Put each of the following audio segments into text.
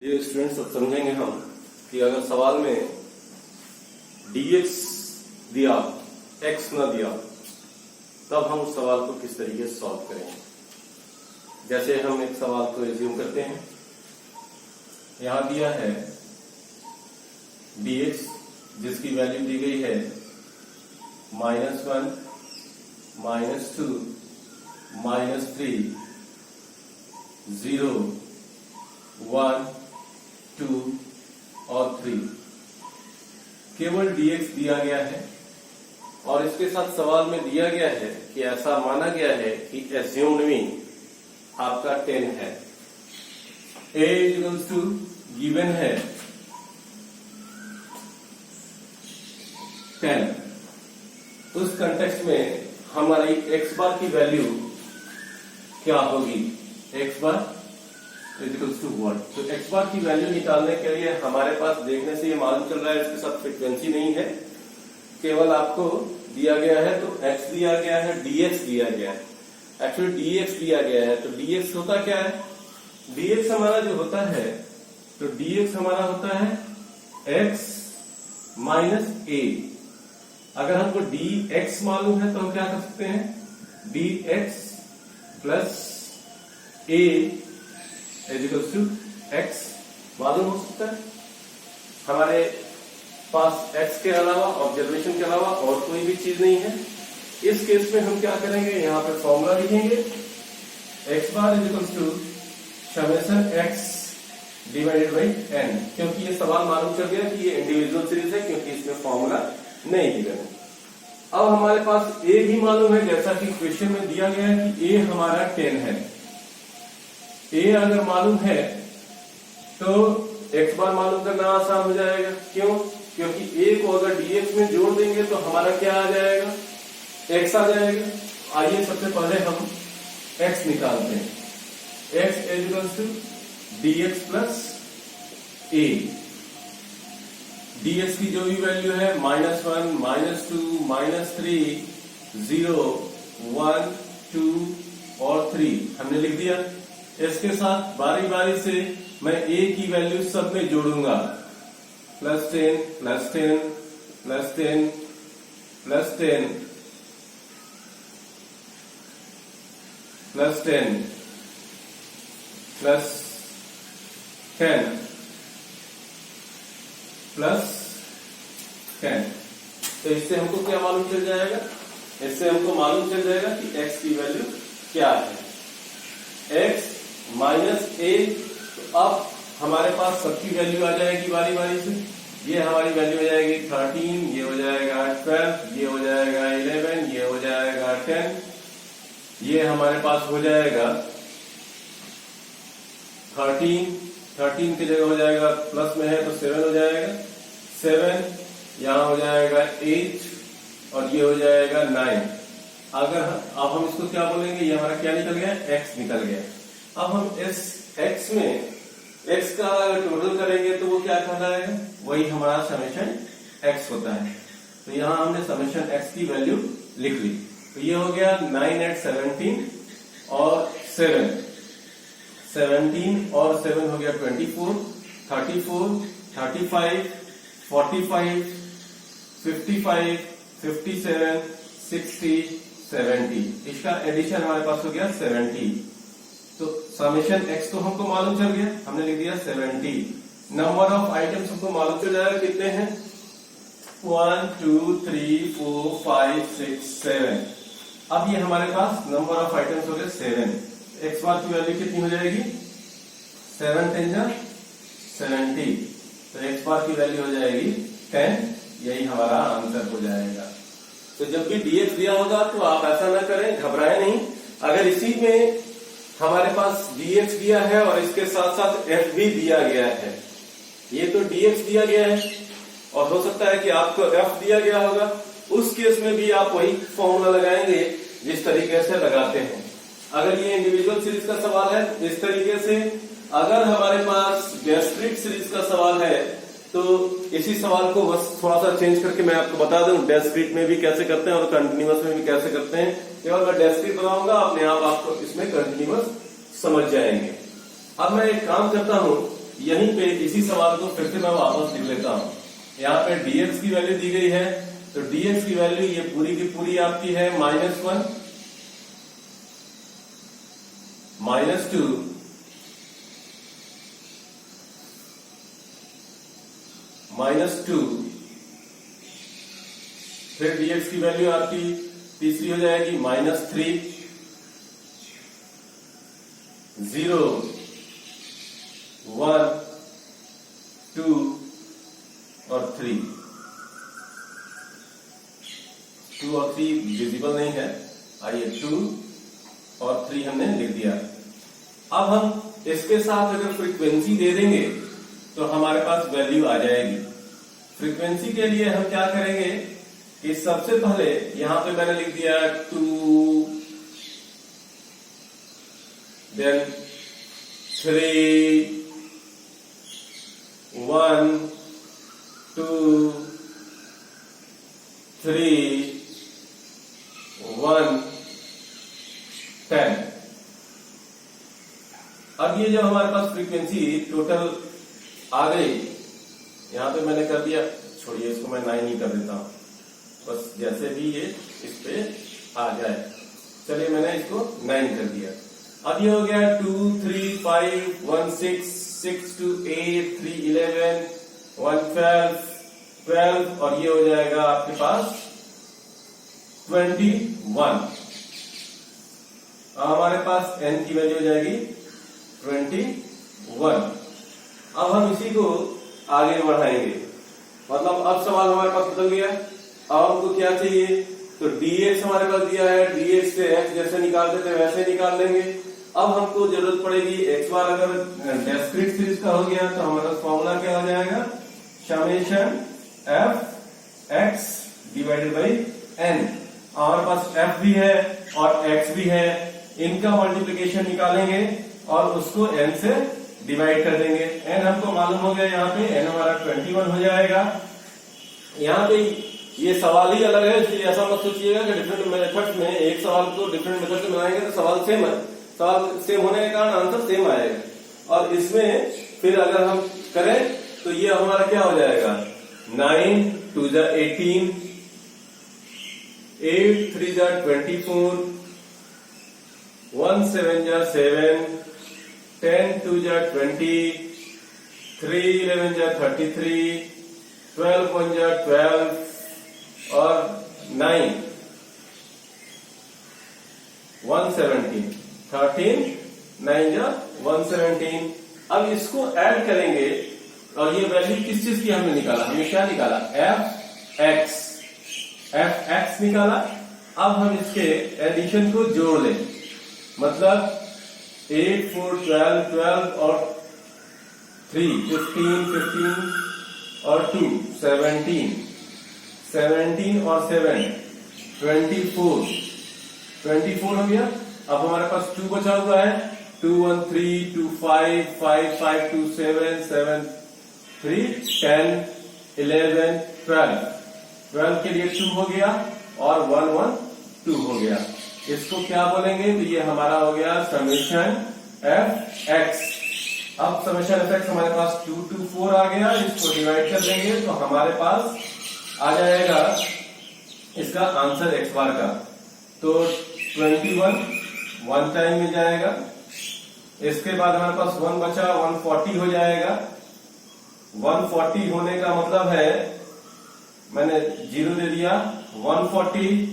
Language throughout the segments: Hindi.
ये स्टूडेंट्स अब समझेंगे हम कि अगर सवाल में dx दिया x ना दिया तब हम उस सवाल को किस तरीके से सॉल्व करेंगे। जैसे हम एक सवाल को एज्यूम करते हैं, यहां दिया है dx जिसकी वैल्यू दी गई है -1, -2, -3, 0, 1, 2 और 3। केवल dx दिया गया है और इसके साथ सवाल में दिया गया है कि ऐसा माना गया है कि एज्यूम्ड मीन आपका 10 है। a इक्वल्स टू गिवन है 10। उस कंटेक्स्ट में हमारी x बार की वैल्यू क्या होगी? x bar equals to 1। तो x बार की वैल्यू निकालने के लिए हमारे पास देखने से ये मालूम चल रहा है इसके साथ फ्रीक्वेंसी नहीं है, केवल आपको दिया गया है तो x दिया गया है, dx दिया गया है। एक्चुअली dx दिया गया है तो dx होता क्या है? dx हमारा जो होता है तो dx हमारा होता है x माइनस a। अगर हमको dx मालूम है तो हम क्या कर सकते हैं? dx plus a equals to x मालूम हो सकता है। हमारे पास x के अलावा ऑब्जर्वेशन के अलावा और कोई भी चीज नहीं है। इस केस में हम क्या करेंगे? यहाँ पे फॉर्मूला लिखेंगे x bar equals to summation x divided by n, क्योंकि ये सवाल मालूम चल गया कि ये इंडिविजुअल सीरीज है क्योंकि इसमें फॉर्मूला नहीं गिवन है। अब हमारे पास a भी मालूम है, जैसा कि क्वेश्चन में दिया गया है कि a हमारा 10 है। a अगर मालूम है तो x बार मालूम करना आसान हो जाएगा। क्यों? क्योंकि a को अगर dx में जोड़ देंगे तो हमारा क्या आ जाएगा? x आ जाएगा। आइए सबसे पहले हम x निकालते हैं। x equals to dx plus a। dx की जो भी वैल्यू है -1, -2, -3, 0, 1, 2 और 3 हमने लिख दिया। इसके साथ बारी बारी से मैं a की वैल्यू सब में जोड़ूंगा, +10, +10, +10, +10, +10, +10, +10। तो इससे हमको क्या मालूम चल जाएगा? इससे हमको मालूम चल जाएगा कि x की वैल्यू क्या है। x माइनस a, तो अब हमारे पास सबकी वैल्यू आ जाएगी बारी बारी से। ये हमारी वैल्यू हो जाएगी 13, ये हो जाएगा 12, ये हो जाएगा 11, ये हो जाएगा 10, ये हमारे पास हो जाएगा 13 की जगह हो जाएगा, प्लस में है तो 7 हो जाएगा 7, यहां हो जाएगा 8 और ये हो जाएगा 9। अगर अब हम इसको क्या बोलेंगे? ये हमारा क्या निकल गया? x निकल गया। अब हम इस x में x का अगर टोटल करेंगे तो वो क्या कहलाएगा? वही हमारा समेशन x होता है। तो यहां हमने समेशन x की वैल्यू लिख ली। तो ये हो गया 9, 8, 17 और 7, 17 और 7 हो गया 24, 34, 35, 45, 55, 57, 60, 70। इसका एडिशन हमारे पास हो गया 70। तो समेशन x तो हमको मालूम चल गया, हमने लिख दिया 70। नंबर ऑफ आइटम्स हमको मालूम चल जाएगा कितने हैं? 1, 2, 3, 4, 5, 6, 7। अब ये हमारे पास नंबर ऑफ आइटम्स हो गए 7। x बार की वैल्यू कितनी हो जाएगी? 7 10 जा 70। तो x बार की वैल्यू हो जाएगी 10। यही हमारा आंसर हो जाएगा। तो जब भी dx दिया होगा तो आप ऐसा ना करें, घबराएं नहीं। अगर इसी में हमारे पास dx दिया है और इसके साथ साथ f भी दिया गया है, ये तो dx दिया गया है और हो सकता है कि आपको f दिया गया होगा, उस केस में भी आप वही फॉर्मूला लगाएंगे जिस तरीके से लगाते हैं। अगर ये इंडिविजुअल सीरीज का सवाल है इस तरीके से, अगर हमारे पास डिस्क्रीट सीरीज का सवाल है तो इसी सवाल को बस थोड़ा सा चेंज करके मैं आपको बता दूं डिस्क्रीट में भी कैसे करते हैं और कंटिन्यूअस में भी कैसे करते हैं। केवल मैं डिस्क्रीट बताऊंगा, अपने आप आपको इसमें कंटिन्यूअस समझ जाएंगे। अब मैं एक काम करता हूं, यहीं पे इसी सवाल को फिर से मैं वापस लिख लेता हूं। यहाँ पे dx की वैल्यू दी गई है, तो dx की वैल्यू ये पूरी की पूरी आपकी है -1, -2, -2, फिर dx की वैल्यू आपकी तीसरी हो जाएगी -3, 0, 1, 2 और 3। 2 और 3 विजिबल नहीं है, आइए 2 और 3 हमने लिख दिया। अब हम इसके साथ अगर फ्रीक्वेंसी दे देंगे तो हमारे पास वैल्यू आ जाएगी। फ्रीक्वेंसी के लिए हम क्या करेंगे कि सबसे पहले यहां पे मैंने लिख दिया 2, देन 3, 1, 2, 3, 1, 10। अब ये जो हमारे पास फ्रीक्वेंसी टोटल आ गई, यहां पे मैंने कर दिया, छोड़िए इसको मैं 9 ही कर देता हूं, बस जैसे भी ये इस पे आ जाए। चलिए मैंने इसको 9 कर दिया। अब ये हो गया 2, 3, 5, 1, 6, 6, 2, 8, 3, 11, 1, 12 और ये हो जाएगा आपके पास 21। हमारे पास n की वैल्यू हो जाएगी 21। अब हम इसी को आगे बढ़ाएंगे, मतलब अब सवाल हमारे पास बदल गया। अब हमको क्या चाहिए, तो dx हमारे पास दिया है, dx से x जैसे निकालते थे वैसे निकाल लेंगे। अब हमको जरूरत पड़ेगी x बार, अगर डिस्क्रीट सीरीज का हो गया तो हमारा फॉर्मूला क्या हो जाएगा, summation f x divided by n। हमारे पास f भी है और x भी है, इनका मल्टीप्लिकेशन निकालेंगे और उसको n से डिवाइड कर देंगे। n हमको मालूम हो गया, यहाँ पे n हमारा 21 हो जाएगा। यहाँ पे ये सवाल ही अलग है, इसलिए ऐसा मत सोचिएगा कि डिफरेंट मेथड्स में एक सवाल को डिफरेंट मेथड से बनाएंगे तो सवाल सेम है। सवाल सेम होने के कारण आंसर सेम आएगा। और इसमें फिर अगर हम करें तो ये हमारा क्या हो जाएगा, 9 2 18, 8 3 24, 1 7 7, 10 2 20, 3 11 33, 12 1 12 और 9 117, 13 9 117। अब इसको ऐड करेंगे और ये वैल्यू किस चीज की हमने निकाला, हमने क्या निकाला, f x निकाला। अब हम इसके एडिशन को जोड़ लें, मतलब 8 4 12 12 और 3 15 15 और 2 17 17 और 7 24 हो गया। अब हमारे पास 2 बचा हुआ है, 2 1 3 2 5 5 5 2 7 7 3 10 11 12 के लिए 2 हो गया और 1 1 2 हो गया। इसको क्या बोलेंगे, तो ये हमारा हो गया समेशन f x। अब समेशन f x हमारे पास 2 2 4 आ गया, इसको डिवाइड कर देंगे तो हमारे पास आ जाएगा इसका आंसर x बार का, तो 21 1 टाइम में जाएगा। इसके बाद हमारे पास 1 बचा, 140 हो जाएगा। 140 होने का मतलब है, मैंने 0 दे दिया, 140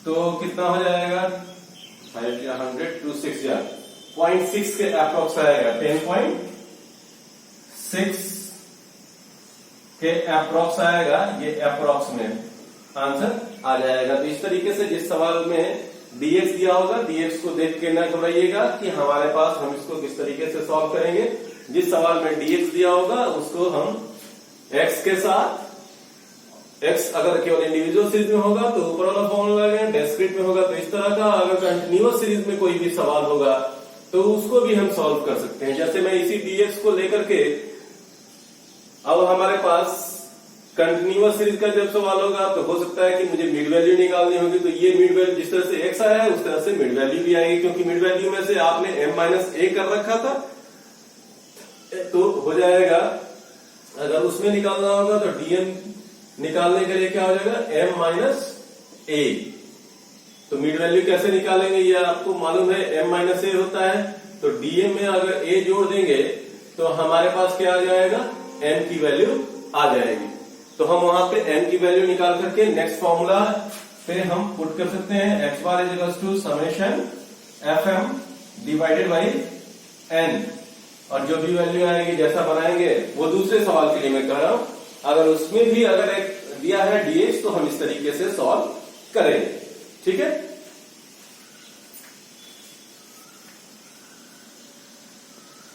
तो कितना हो जाएगा, 5 या 100 2 6 या 0.6 के अप्रोक्स आएगा, 10.6 के अप्रोक्स आएगा। ये अप्रोक्स में आंसर आ जाएगा। तो इस तरीके से जिस सवाल में dx दिया होगा, dx को देख के ना घबराइएगा कि हमारे पास हम इसको किस तरीके से सॉल्व करेंगे। जिस सवाल में dx दिया होगा उसको हम x के साथ, x अगर केवल इंडिविजुअल सीरीज में होगा तो ऊपर वाला फॉर्मूला लगाएं, डिस्क्रीट में होगा तो इस तरह का, अगर कंटिन्यूअस सीरीज में कोई भी सवाल होगा तो उसको भी हम सॉल्व कर सकते हैं। जैसे मैं इसी dx को लेकर के, अब हमारे पास कंटिन्यूअस सीरीज का जब सवाल होगा तो हो सकता है कि मुझे मिड वैल्यू निकालनी होगी, तो ये मिड वैल्यू जिस तरह से x आया है उस तरह से मिड वैल्यू भी आएगी, क्योंकि मिड वैल्यू में से आपने m-a कर रखा था। तो हो जाएगा, अगर उसमें निकालना होगा तो डीएम निकालने के लिए क्या हो जाएगा, m माइनस ए। तो मिड वैल्यू कैसे निकालेंगे ये आपको मालूम है, m माइनस ए होता है। तो डीएम में अगर a जोड़ देंगे तो हमारे पास क्या आ जाएगा, m की वैल्यू आ जाएगी। तो हम वहां पे m की वैल्यू निकाल करके नेक्स्ट फॉर्मूला पे हम पुट कर सकते हैं, x bar is to summation fm divided by n, और जो भी वैल्यू आएगी जैसा बनाएंगे वो दूसरे सवाल के लिए मैं कह रहा हूं। अगर उसमें भी अगर एक दिया है dx तो हम इस तरीके से सॉल्व करेंगे, ठीक है।